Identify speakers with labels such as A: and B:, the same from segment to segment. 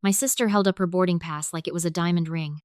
A: My sister held up her boarding pass like it was a diamond ring.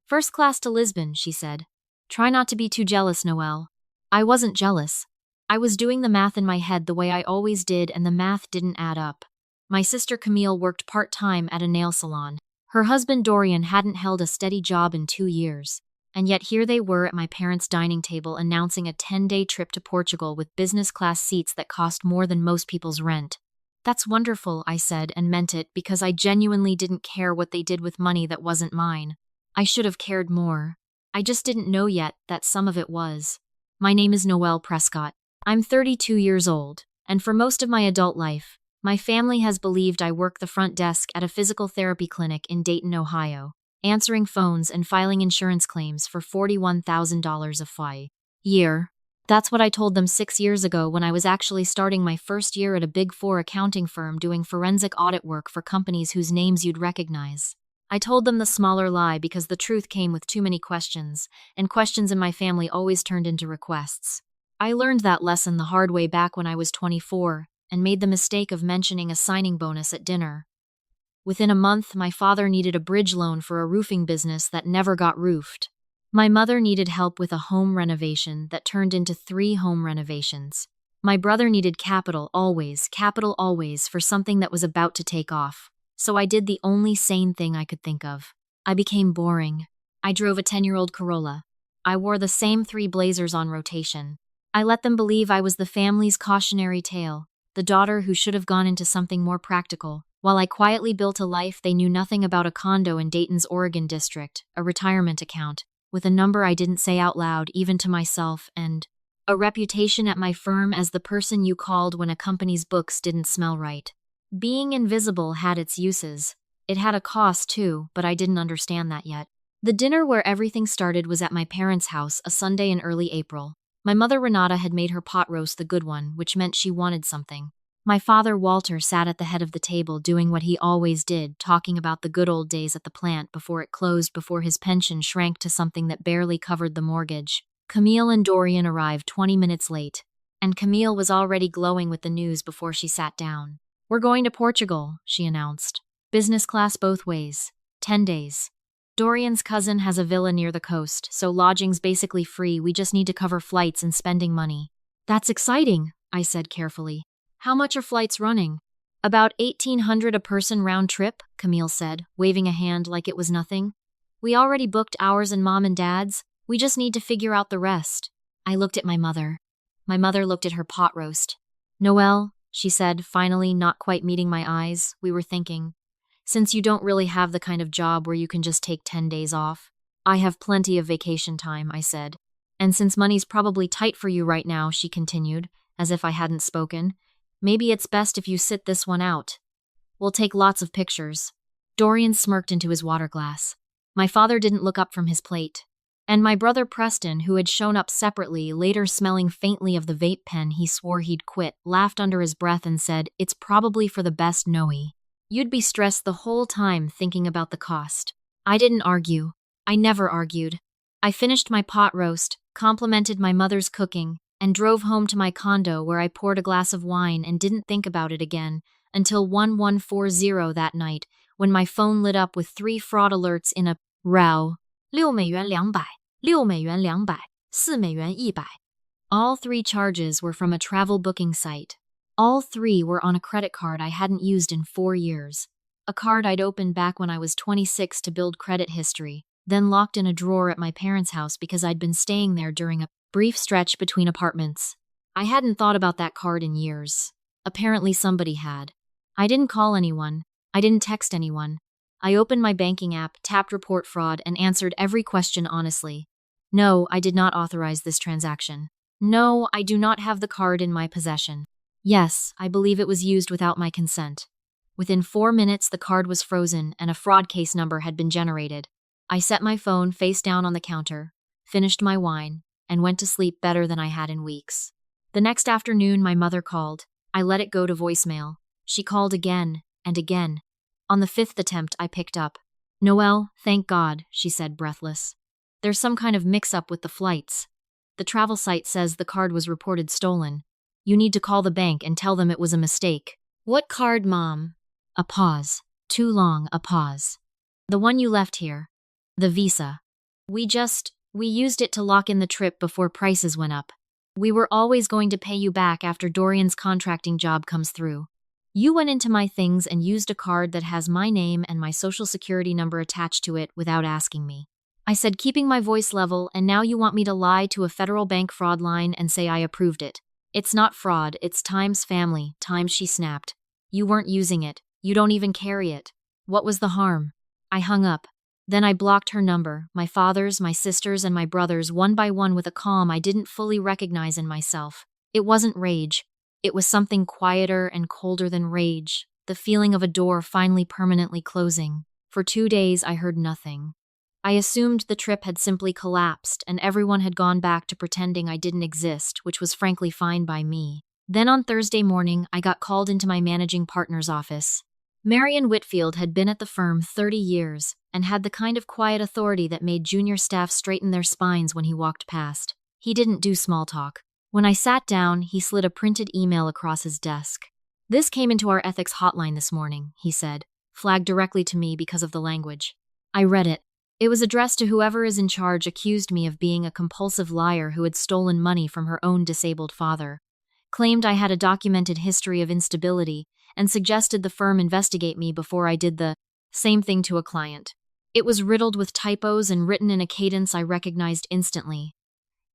A: First class to Lisbon, she said. Try not to be too jealous, Noelle. I wasn't jealous. I was doing the math in my head the way I always did, and the math didn't add up. My sister Camille worked part-time at a nail salon. Her husband Dorian hadn't held a steady job in 2 years. And yet here they were at my parents' dining table announcing a 10-day trip to Portugal with business-class seats that cost more than most people's rent. That's wonderful, I said, and meant it, because I genuinely didn't care what they did with money that wasn't mine. I should have cared more. I just didn't know yet that some of it was. My name is Noelle Prescott. I'm 32 years old, and for most of my adult life, my family has believed I work the front desk at a physical therapy clinic in Dayton, Ohio, answering phones and filing insurance claims for $41,000 a year. That's what I told them 6 years ago when I was actually starting my first year at a Big Four accounting firm doing forensic audit work for companies whose names you'd recognize. I told them the smaller lie because the truth came with too many questions, and questions in my family always turned into requests. I learned that lesson the hard way back when I was 24, and made the mistake of mentioning a signing bonus at dinner. Within a month, my father needed a bridge loan for a roofing business that never got roofed. My mother needed help with a home renovation that turned into 3 home renovations. My brother needed capital always, for something that was about to take off. So I did the only sane thing I could think of. I became boring. I drove a 10-year-old Corolla. I wore the same 3 blazers on rotation. I let them believe I was the family's cautionary tale, the daughter who should have gone into something more practical, while I quietly built a life they knew nothing about: a condo in Dayton's Oregon district, a retirement account, with a number I didn't say out loud even to myself, and a reputation at my firm as the person you called when a company's books didn't smell right. Being invisible had its uses. It had a cost too, but I didn't understand that yet. The dinner where everything started was at my parents' house, a Sunday in early April. My mother Renata had made her pot roast the good one, which meant she wanted something. My father Walter sat at the head of the table doing what he always did, talking about the good old days at the plant before it closed, before his pension shrank to something that barely covered the mortgage. Camille and Dorian arrived 20 minutes late, and Camille was already glowing with the news before she sat down. We're going to Portugal, she announced. Business class both ways. 10 days. Dorian's cousin has a villa near the coast, so lodging's basically free. We just need to cover flights and spending money. That's exciting, I said carefully. How much are flights running? About $1,800 a person round trip, Camille said, waving a hand like it was nothing. We already booked ours and Mom and Dad's. We just need to figure out the rest. I looked at my mother. My mother looked at her pot roast. Noelle, she said, finally not quite meeting my eyes, we were thinking. Since you don't really have the kind of job where you can just take 10 days off. I have plenty of vacation time, I said. And since money's probably tight for you right now, she continued, as if I hadn't spoken, maybe it's best if you sit this one out. We'll take lots of pictures. Dorian smirked into his water glass. My father didn't look up from his plate. And my brother Preston, who had shown up separately, later smelling faintly of the vape pen he swore he'd quit, laughed under his breath and said, It's probably for the best, Noe. You'd be stressed the whole time thinking about the cost. I didn't argue. I never argued. I finished my pot roast, complimented my mother's cooking, and drove home to my condo where I poured a glass of wine and didn't think about it again until 1140 that night when my phone lit up with 3 fraud alerts in a row. 6美元200, 6美元200, 4美元100. All 3 charges were from a travel booking site. All 3 were on a credit card I hadn't used in 4 years. A card I'd opened back when I was 26 to build credit history, then locked in a drawer at my parents' house because I'd been staying there during a brief stretch between apartments. I hadn't thought about that card in years. Apparently somebody had. I didn't call anyone. I didn't text anyone. I opened my banking app, tapped report fraud, and answered every question honestly. No, I did not authorize this transaction. No, I do not have the card in my possession. Yes, I believe it was used without my consent. Within 4 minutes, the card was frozen and a fraud case number had been generated. I set my phone face down on the counter, finished my wine, and went to sleep better than I had in weeks. The next afternoon, my mother called. I let it go to voicemail. She called again and again. On the 5th attempt, I picked up. Noelle, thank God, she said, breathless. There's some kind of mix-up with the flights. The travel site says the card was reported stolen. You need to call the bank and tell them it was a mistake. What card, Mom? A pause. Too long, a pause. The one you left here. The visa. We used it to lock in the trip before prices went up. We were always going to pay you back after Dorian's contracting job comes through. You went into my things and used a card that has my name and my social security number attached to it without asking me. I said keeping my voice level, and now you want me to lie to a federal bank fraud line and say I approved it. It's not fraud, it's Time's family, Time, she snapped. You weren't using it. You don't even carry it. What was the harm? I hung up. Then I blocked her number, my father's, my sister's, and my brother's, one by one with a calm I didn't fully recognize in myself. It wasn't rage. It was something quieter and colder than rage, the feeling of a door finally permanently closing. For 2 days I heard nothing. I assumed the trip had simply collapsed and everyone had gone back to pretending I didn't exist, which was frankly fine by me. Then on Thursday morning, I got called into my managing partner's office. Marion Whitfield had been at the firm 30 years and had the kind of quiet authority that made junior staff straighten their spines when he walked past. He didn't do small talk. When I sat down, he slid a printed email across his desk. This came into our ethics hotline this morning, he said, flagged directly to me because of the language. I read it. It was addressed to whoever is in charge accused me of being a compulsive liar who had stolen money from her own disabled father, claimed I had a documented history of instability, and suggested the firm investigate me before I did the same thing to a client. It was riddled with typos and written in a cadence I recognized instantly.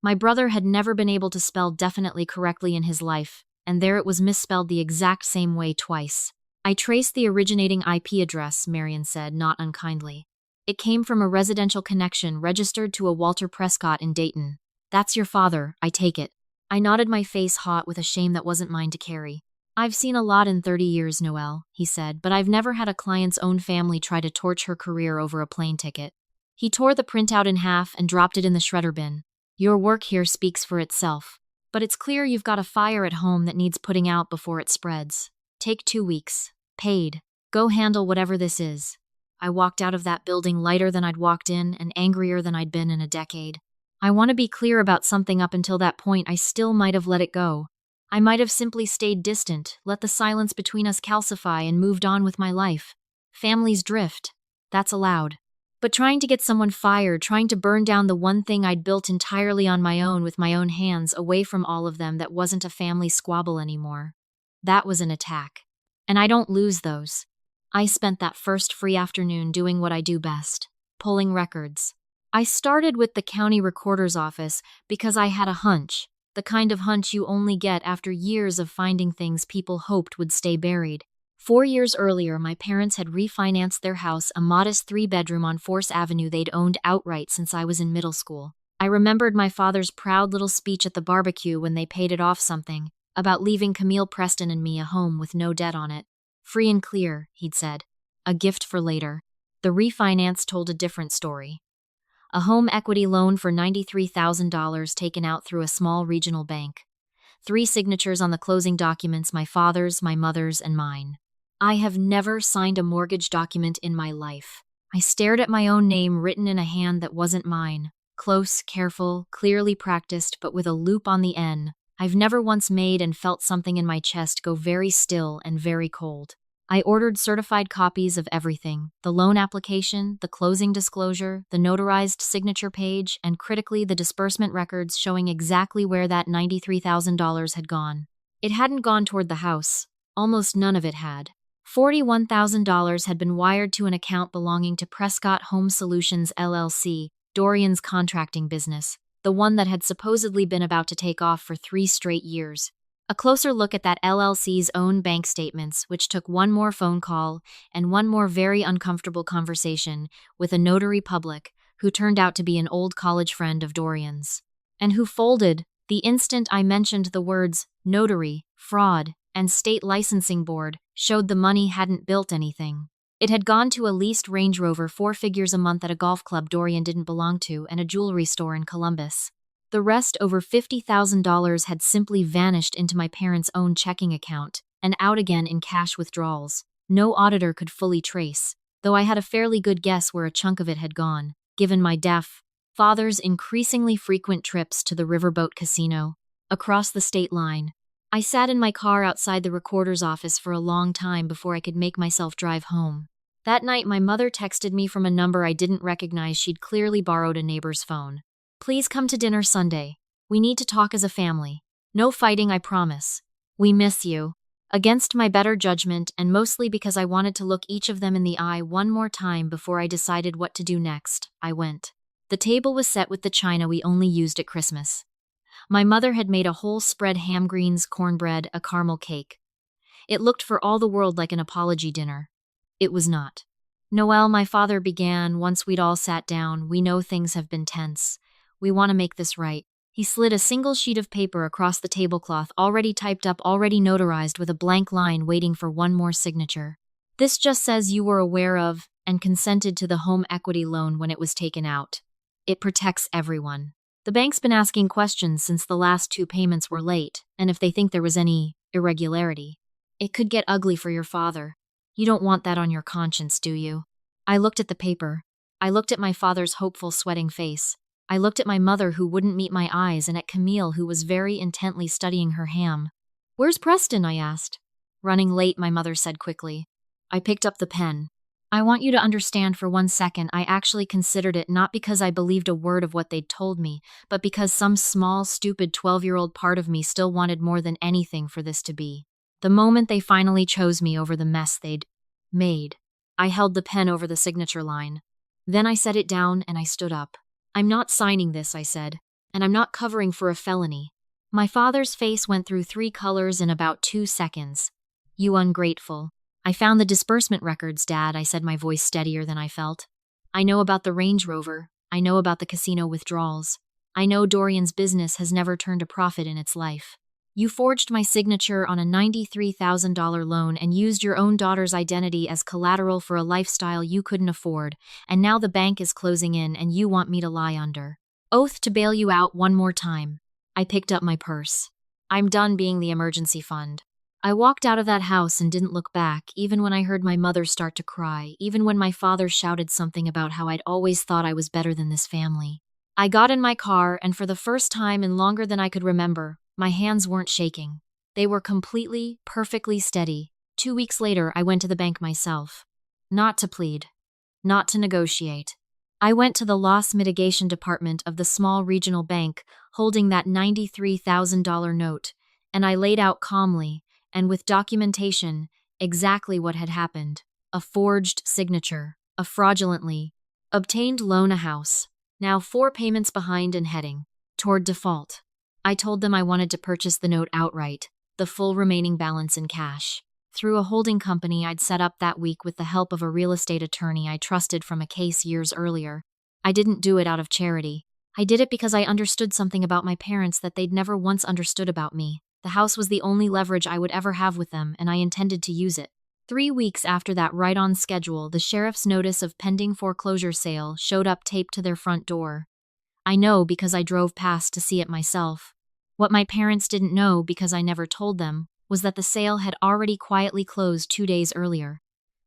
A: My brother had never been able to spell definitely correctly in his life, and there it was misspelled the exact same way twice. I traced the originating IP address, Marion said, not unkindly. It came from a residential connection registered to a Walter Prescott in Dayton. That's your father, I take it. I nodded, my face hot with a shame that wasn't mine to carry. I've seen a lot in 30 years, Noelle, he said, but I've never had a client's own family try to torch her career over a plane ticket. He tore the printout in half and dropped it in the shredder bin. Your work here speaks for itself, but it's clear you've got a fire at home that needs putting out before it spreads. Take 2 weeks. Paid. Go handle whatever this is. I walked out of that building lighter than I'd walked in and angrier than I'd been in a decade. I want to be clear about something. Up until that point, I still might have let it go. I might have simply stayed distant, let the silence between us calcify, and moved on with my life. Families drift. That's allowed. But trying to get someone fired, trying to burn down the one thing I'd built entirely on my own with my own hands, away from all of them, that wasn't a family squabble anymore. That was an attack. And I don't lose those. I spent that first free afternoon doing what I do best, pulling records. I started with the county recorder's office because I had a hunch, the kind of hunch you only get after years of finding things people hoped would stay buried. 4 years earlier, my parents had refinanced their house, a modest 3-bedroom on Force Avenue they'd owned outright since I was in middle school. I remembered my father's proud little speech at the barbecue when they paid it off, something about leaving Camille Preston and me a home with no debt on it. Free and clear, he'd said. A gift for later. The refinance told a different story. A home equity loan for $93,000 taken out through a small regional bank. 3 signatures on the closing documents, my father's, my mother's, and mine. I have never signed a mortgage document in my life. I stared at my own name written in a hand that wasn't mine. Close, careful, clearly practiced, but with a loop on the N. I've never once made and felt something in my chest go very still and very cold. I ordered certified copies of everything, the loan application, the closing disclosure, the notarized signature page, and critically the disbursement records showing exactly where that $93,000 had gone. It hadn't gone toward the house. Almost none of it had. $41,000 had been wired to an account belonging to Prescott Home Solutions LLC, Dorian's contracting business, the one that had supposedly been about to take off for 3 straight years. A closer look at that LLC's own bank statements, which took one more phone call and one more very uncomfortable conversation with a notary public who turned out to be an old college friend of Dorian's, and who folded the instant I mentioned the words notary, fraud, and state licensing board, showed the money hadn't built anything. It had gone to a leased Range Rover, 4 figures a month at a golf club Dorian didn't belong to, and a jewelry store in Columbus. The rest, over $50,000, had simply vanished into my parents' own checking account and out again in cash withdrawals. No auditor could fully trace, though I had a fairly good guess where a chunk of it had gone, given my deaf father's increasingly frequent trips to the riverboat casino across the state line. I sat in my car outside the recorder's office for a long time before I could make myself drive home. That night, my mother texted me from a number I didn't recognize. She'd clearly borrowed a neighbor's phone. Please come to dinner Sunday. We need to talk as a family. No fighting, I promise. We miss you. Against my better judgment, and mostly because I wanted to look each of them in the eye one more time before I decided what to do next, I went. The table was set with the china we only used at Christmas. My mother had made a whole spread: ham, greens, cornbread, a caramel cake. It looked for all the world like an apology dinner. It was not. "Noelle," my father began, once we'd all sat down, "we know things have been tense. We want to make this right." He slid a single sheet of paper across the tablecloth, already typed up, already notarized, with a blank line waiting for one more signature. "This just says you were aware of and consented to the home equity loan when it was taken out. It protects everyone. The bank's been asking questions since the last 2 payments were late, and if they think there was any irregularity, it could get ugly for your father. You don't want that on your conscience, do you?" I looked at the paper. I looked at my father's hopeful, sweating face. I looked at my mother, who wouldn't meet my eyes, and at Camille, who was very intently studying her ham. "Where's Preston?" I asked. "Running late," my mother said quickly. I picked up the pen. "I want you to understand for 1 second, I actually considered it, not because I believed a word of what they'd told me, but because some small, stupid 12-year-old part of me still wanted more than anything for this to be the moment they finally chose me over the mess they'd made." I held the pen over the signature line. Then I set it down and I stood up. "I'm not signing this," I said, "and I'm not covering for a felony." My father's face went through 3 colors in about 2 seconds. "You ungrateful." "I found the disbursement records, Dad," I said, my voice steadier than I felt. "I know about the Range Rover. I know about the casino withdrawals. I know Dorian's business has never turned a profit in its life. You forged my signature on a $93,000 loan and used your own daughter's identity as collateral for a lifestyle you couldn't afford, and now the bank is closing in and you want me to lie under oath to bail you out one more time." I picked up my purse. "I'm done being the emergency fund." I walked out of that house and didn't look back, even when I heard my mother start to cry, even when my father shouted something about how I'd always thought I was better than this family. I got in my car, and for the first time in longer than I could remember, my hands weren't shaking. They were completely, perfectly steady. 2 weeks later, I went to the bank myself. Not to plead. Not to negotiate. I went to the loss mitigation department of the small regional bank, holding that $93,000 note, and I laid out calmly, and with documentation, exactly what had happened. A forged signature. A fraudulently obtained loan, a house. Now 4 payments behind and heading toward default. I told them I wanted to purchase the note outright, the full remaining balance in cash, through a holding company I'd set up that week with the help of a real estate attorney I trusted from a case years earlier. I didn't do it out of charity. I did it because I understood something about my parents that they'd never once understood about me. The house was the only leverage I would ever have with them, and I intended to use it. 3 weeks after that, right on schedule, the sheriff's notice of pending foreclosure sale showed up taped to their front door. I know because I drove past to see it myself. What my parents didn't know, because I never told them, was that the sale had already quietly closed 2 days earlier.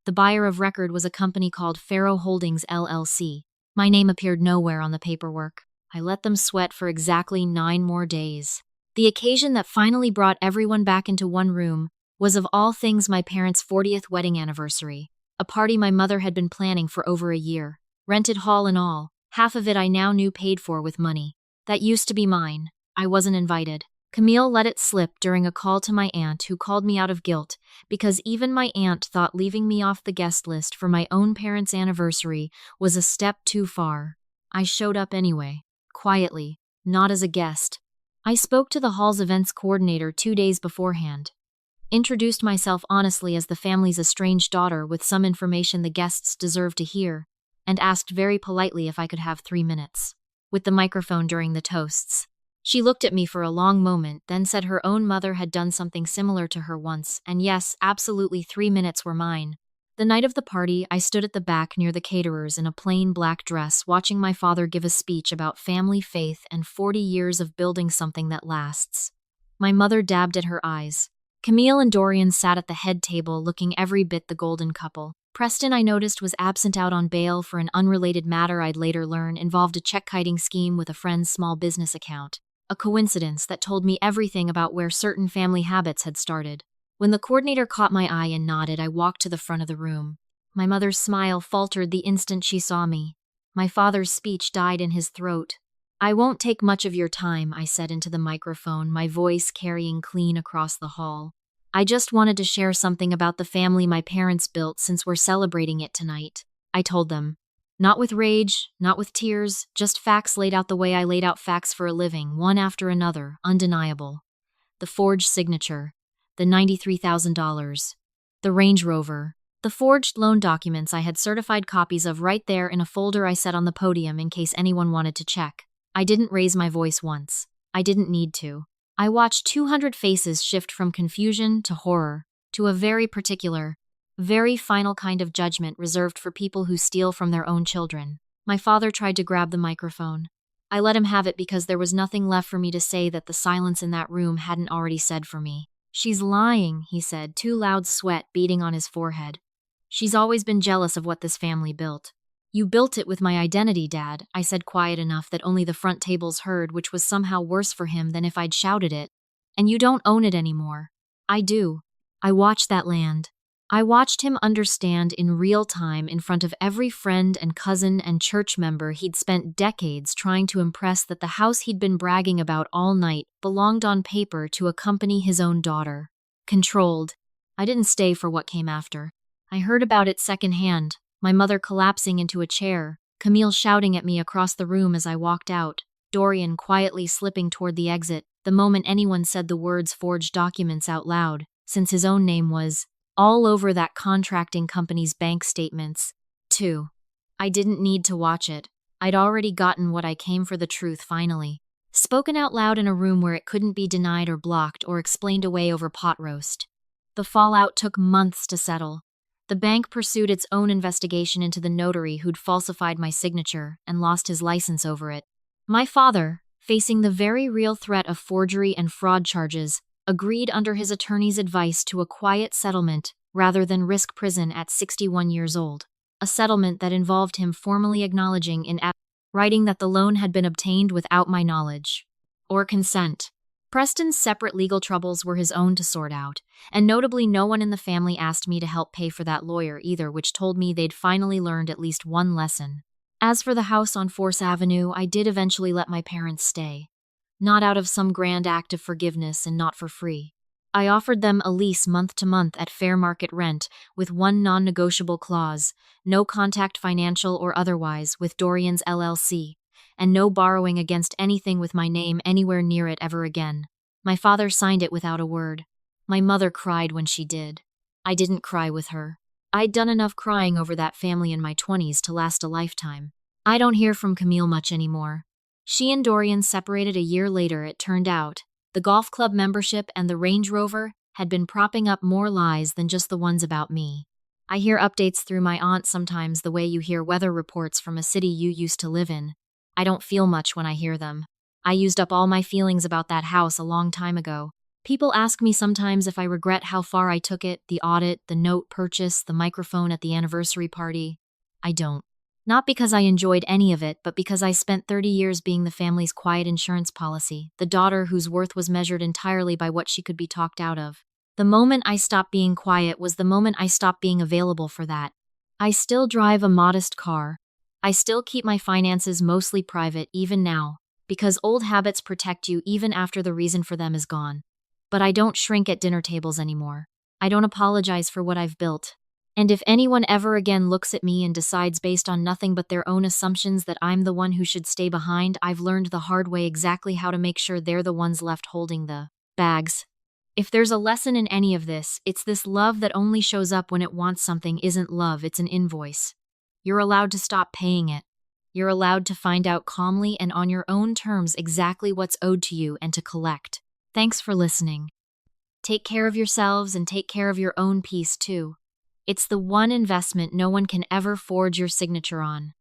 A: The buyer of record was a company called Faro Holdings LLC. My name appeared nowhere on the paperwork. I let them sweat for exactly 9 more days. The occasion that finally brought everyone back into one room was, of all things, my parents' 40th wedding anniversary, a party my mother had been planning for over a year. Rented hall and all, half of it I now knew paid for with money that used to be mine. I wasn't invited. Camille let it slip during a call to my aunt, who called me out of guilt, because even my aunt thought leaving me off the guest list for my own parents' anniversary was a step too far. I showed up anyway, quietly, not as a guest. I spoke to the hall's events coordinator 2 days beforehand, introduced myself honestly as the family's estranged daughter with some information the guests deserved to hear, and asked very politely if I could have 3 minutes with the microphone during the toasts. She looked at me for a long moment, then said her own mother had done something similar to her once, and yes, absolutely 3 minutes were mine. The night of the party, I stood at the back near the caterers in a plain black dress, watching my father give a speech about family faith and 40 years of building something that lasts. My mother dabbed at her eyes. Camille and Dorian sat at the head table, looking every bit the golden couple. Preston, I noticed, was absent, out on bail for an unrelated matter I'd later learn involved a check-kiting scheme with a friend's small business account. A coincidence that told me everything about where certain family habits had started. When the coordinator caught my eye and nodded, I walked to the front of the room. My mother's smile faltered the instant she saw me. My father's speech died in his throat. "I won't take much of your time," I said into the microphone, my voice carrying clean across the hall. "I just wanted to share something about the family my parents built since we're celebrating it tonight," I told them. Not with rage, not with tears, just facts laid out the way I laid out facts for a living, one after another, undeniable. The forged signature, the $93,000, the Range Rover, the forged loan documents I had certified copies of right there in a folder I set on the podium in case anyone wanted to check. I didn't raise my voice once. I didn't need to. I watched 200 faces shift from confusion to horror, to a very particular, very final kind of judgment reserved for people who steal from their own children. My father tried to grab the microphone. I let him have it because there was nothing left for me to say that the silence in that room hadn't already said for me. "She's lying," he said, too loud sweat beading on his forehead. "She's always been jealous of what this family built." "You built it with my identity, Dad," I said quiet enough that only the front tables heard, which was somehow worse for him than if I'd shouted it. "And you don't own it anymore." "I do." I watched that land. I watched him understand in real time in front of every friend and cousin and church member he'd spent decades trying to impress that the house he'd been bragging about all night belonged on paper to accompany his own daughter. Controlled. I didn't stay for what came after. I heard about it secondhand, my mother collapsing into a chair, Camille shouting at me across the room as I walked out, Dorian quietly slipping toward the exit the moment anyone said the words forged documents out loud, since his own name was all over that contracting company's bank statements, too. I didn't need to watch it. I'd already gotten what I came for, the truth finally. Spoken out loud in a room where it couldn't be denied or blocked or explained away over pot roast. The fallout took months to settle. The bank pursued its own investigation into the notary who'd falsified my signature and lost his license over it. My father, facing the very real threat of forgery and fraud charges, agreed under his attorney's advice to a quiet settlement rather than risk prison at 61 years old. A settlement that involved him formally acknowledging in writing that the loan had been obtained without my knowledge or consent. Preston's separate legal troubles were his own to sort out, and notably no one in the family asked me to help pay for that lawyer either, which told me they'd finally learned at least one lesson. As for the house on Force Avenue, I did eventually let my parents stay. Not out of some grand act of forgiveness and not for free. I offered them a lease month to month at fair market rent with one non-negotiable clause, no contact financial or otherwise with Dorian's LLC, and no borrowing against anything with my name anywhere near it ever again. My father signed it without a word. My mother cried when she did. I didn't cry with her. I'd done enough crying over that family in my 20s to last a lifetime. I don't hear from Camille much anymore. She and Dorian separated a year later, it turned out. The golf club membership and the Range Rover had been propping up more lies than just the ones about me. I hear updates through my aunt sometimes the way you hear weather reports from a city you used to live in. I don't feel much when I hear them. I used up all my feelings about that house a long time ago. People ask me sometimes if I regret how far I took it, the audit, the note purchase, the microphone at the anniversary party. I don't. Not because I enjoyed any of it, but because I spent 30 years being the family's quiet insurance policy, the daughter whose worth was measured entirely by what she could be talked out of. The moment I stopped being quiet was the moment I stopped being available for that. I still drive a modest car. I still keep my finances mostly private even now, because old habits protect you even after the reason for them is gone. But I don't shrink at dinner tables anymore. I don't apologize for what I've built. And if anyone ever again looks at me and decides based on nothing but their own assumptions that I'm the one who should stay behind, I've learned the hard way exactly how to make sure they're the ones left holding the bags. If there's a lesson in any of this, it's this: love that only shows up when it wants something isn't love, it's an invoice. You're allowed to stop paying it. You're allowed to find out calmly and on your own terms exactly what's owed to you and to collect. Thanks for listening. Take care of yourselves and take care of your own peace too. It's the one investment no one can ever forge your signature on.